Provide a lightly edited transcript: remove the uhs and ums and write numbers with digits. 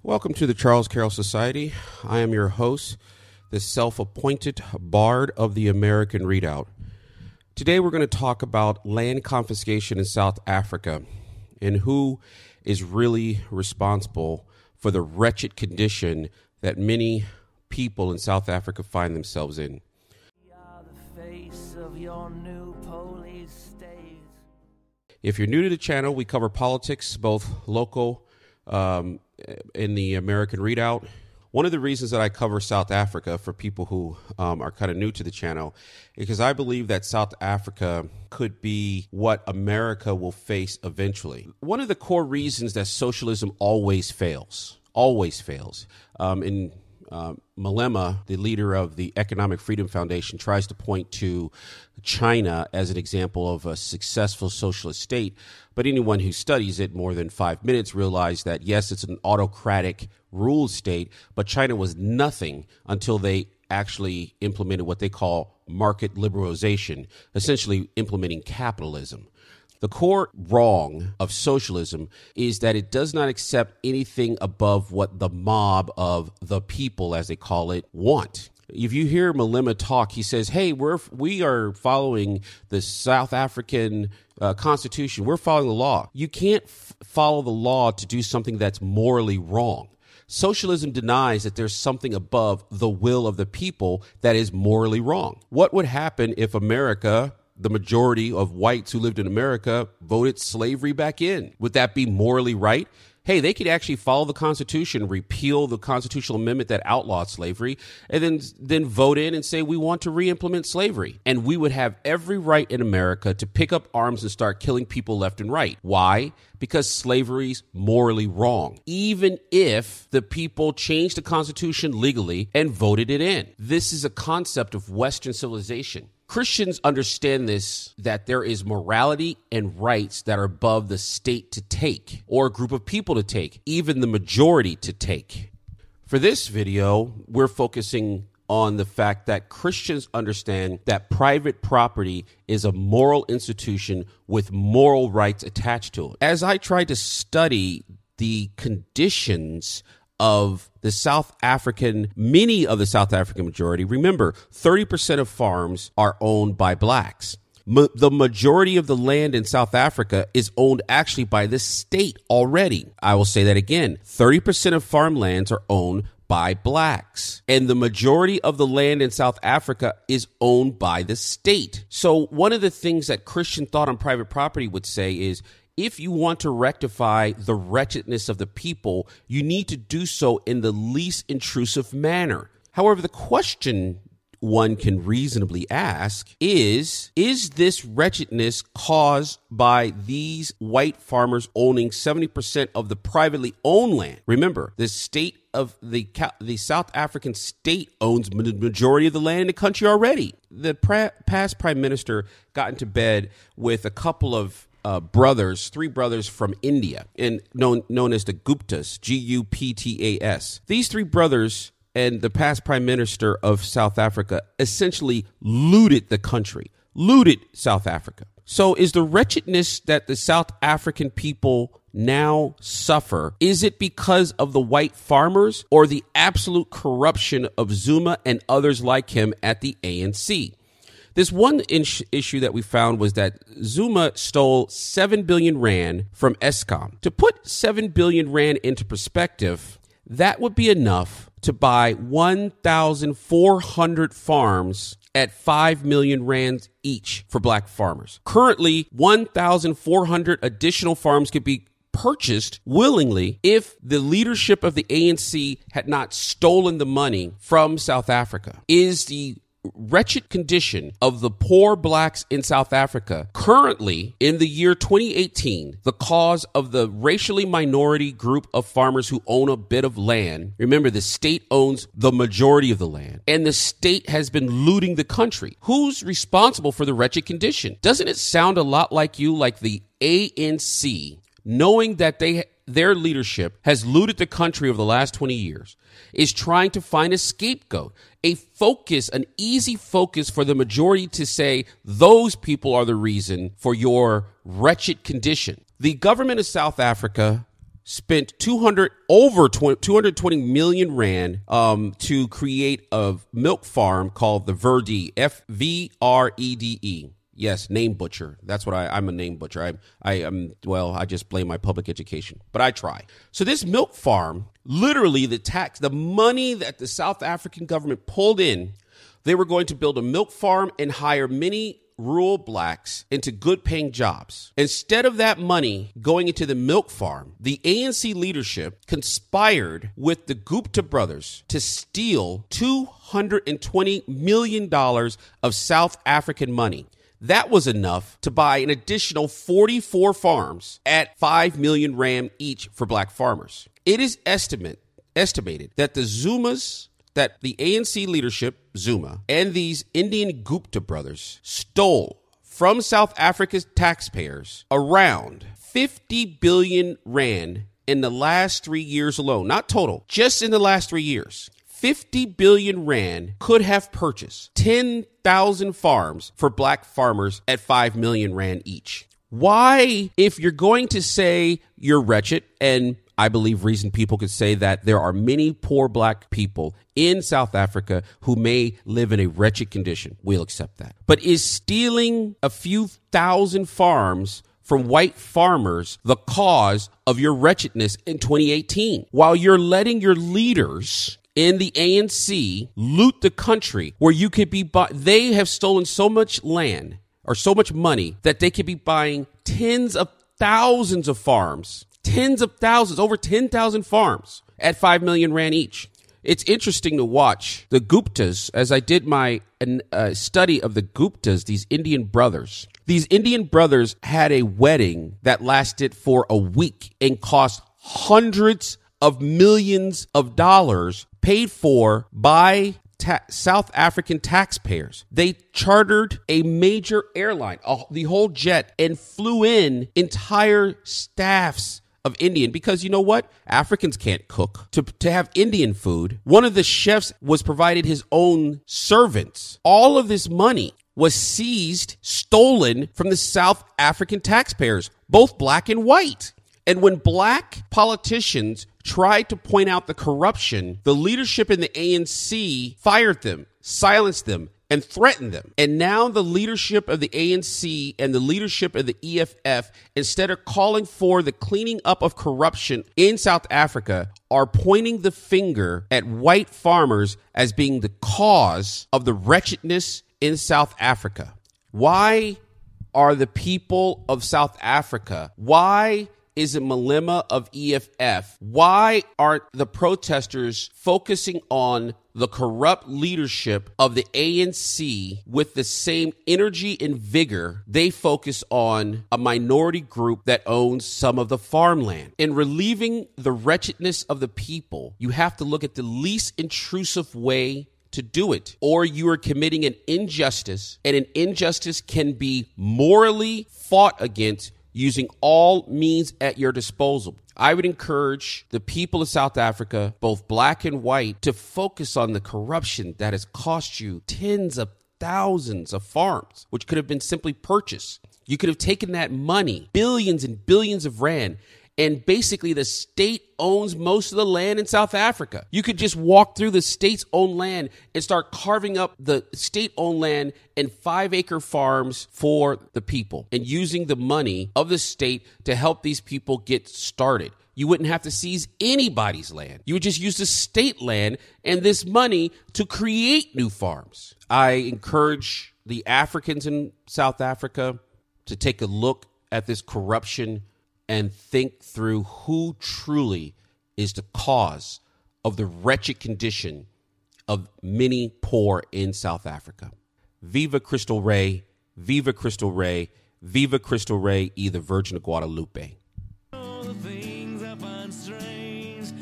Welcome to the Charles Carroll Society. I am your host, the self-appointed bard of the American Readout. Today we're going to talk about land confiscation in South Africa and who is really responsible for the wretched condition that many people in South Africa find themselves in. If you're new to the channel, we cover politics, both local in the American Readout. One of the reasons that I cover South Africa for people who are kind of new to the channel is because I believe that South Africa could be what America will face eventually. One of the core reasons that socialism always fails. Malema, the leader of the Economic Freedom Foundation, tries to point to China as an example of a successful socialist state. But anyone who studies it more than 5 minutes realizes that, yes, it's an autocratic ruled state, but China was nothing until they actually implemented what they call market liberalization, essentially implementing capitalism. The core wrong of socialism is that it does not accept anything above what the mob of the people, as they call it, want. If you hear Malema talk, he says, hey, we are following the South African Constitution. We're following the law. You can't follow the law to do something that's morally wrong. Socialism denies that there's something above the will of the people that is morally wrong. What would happen if America, the majority of whites who lived in America, voted slavery back in? Would that be morally right? Hey, they could actually follow the Constitution, repeal the constitutional amendment that outlawed slavery, and then vote in and say we want to re-implement slavery. And we would have every right in America to pick up arms and start killing people left and right. Why? Because slavery's morally wrong, even if the people changed the Constitution legally and voted it in. This is a concept of Western civilization. Christians understand this, that there is morality and rights that are above the state to take, or a group of people to take, even the majority to take. For this video, we're focusing on the fact that Christians understand that private property is a moral institution with moral rights attached to it. As I tried to study the conditions of many of the South African majority, remember, 30% of farms are owned by blacks. The majority of the land in South Africa is owned actually by the state already. I will say that again. 30% of farmlands are owned by blacks. And the majority of the land in South Africa is owned by the state. So one of the things that Christian thought on private property would say is, if you want to rectify the wretchedness of the people, you need to do so in the least intrusive manner. However, the question one can reasonably ask is this wretchedness caused by these white farmers owning 70% of the privately owned land? Remember, the state of the South African state owns the majority of the land in the country already. The past prime minister got into bed with a couple of three brothers from India, and known as the Guptas, Guptas. These three brothers and the past prime minister of South Africa essentially looted the country, looted South Africa. So is the wretchedness that the South African people now suffer, is it because of the white farmers or the absolute corruption of Zuma and others like him at the ANC? This one issue that we found was that Zuma stole 7 billion rand from Eskom. To put 7 billion rand into perspective, that would be enough to buy 1,400 farms at 5 million rands each for black farmers. Currently, 1,400 additional farms could be purchased willingly if the leadership of the ANC had not stolen the money from South Africa. Is the wretched condition of the poor blacks in South Africa currently in the year 2018 the cause of the racially minority group of farmers who own a bit of land? Remember, the state owns the majority of the land, and the state has been looting the country. Who's responsible for the wretched condition? Doesn't it sound a lot like the ANC, knowing that their leadership has looted the country over the last 20 years, is trying to find a scapegoat, an easy focus for the majority to say those people are the reason for your wretched condition? The government of South Africa spent 220 million rand to create a milk farm called the Verde, Vrede. Yes, name butcher. That's what I'm a name butcher. I just blame my public education, but I try. So this milk farm, literally the money that the South African government pulled in, they were going to build a milk farm and hire many rural blacks into good paying jobs. Instead of that money going into the milk farm, the ANC leadership conspired with the Gupta brothers to steal $220 million of South African money. That was enough to buy an additional 44 farms at 5 million rand each for black farmers. It is estimated that the ANC leadership, Zuma, and these Indian Gupta brothers stole from South Africa's taxpayers around 50 billion rand in the last 3 years alone. Not total, just in the last 3 years. 50 billion rand could have purchased 10,000 farms for black farmers at 5 million rand each. Why, if you're going to say you're wretched, and I believe reason people could say that there are many poor black people in South Africa who may live in a wretched condition, we'll accept that. But is stealing a few thousand farms from white farmers the cause of your wretchedness in 2018? While you're letting your leaders in the ANC loot the country where you could be they have stolen so much land or so much money that they could be buying tens of thousands of farms, over 10,000 farms at 5 million rand each. It's interesting to watch the Guptas, as I did my study of the Guptas, these Indian brothers. These Indian brothers had a wedding that lasted for a week and cost hundreds of millions of dollars, paid for by South African taxpayers. They chartered a major airline, the whole jet, and flew in entire staffs of Indian, because you know what? Africans can't cook. To have Indian food, one of the chefs was provided his own servants. All of this money was seized, stolen from the South African taxpayers, both black and white. And when black politicians tried to point out the corruption, the leadership in the ANC fired them, silenced them, and threatened them. And now the leadership of the ANC and the leadership of the EFF, instead of calling for the cleaning up of corruption in South Africa, are pointing the finger at white farmers as being the cause of the wretchedness in South Africa. Why are the people of South Africa, why is it Malema of EFF? Why aren't the protesters focusing on the corrupt leadership of the ANC with the same energy and vigor they focus on a minority group that owns some of the farmland? In relieving the wretchedness of the people, you have to look at the least intrusive way to do it, or you are committing an injustice, and an injustice can be morally fought against using all means at your disposal. I would encourage the people of South Africa, both black and white, to focus on the corruption that has cost you tens of thousands of farms, which could have been simply purchased. You could have taken that money, billions and billions of rand, and basically the state owns most of the land in South Africa. You could just walk through the state's own land and start carving up the state-owned land in 5-acre farms for the people and using the money of the state to help these people get started. You wouldn't have to seize anybody's land. You would just use the state land and this money to create new farms. I encourage the Africans in South Africa to take a look at this corruption and think through who truly is the cause of the wretched condition of many poor in South Africa. Viva Crystal Ray, Viva Crystal Ray, Viva Crystal Ray, the Virgin of Guadalupe. All the things I find strange,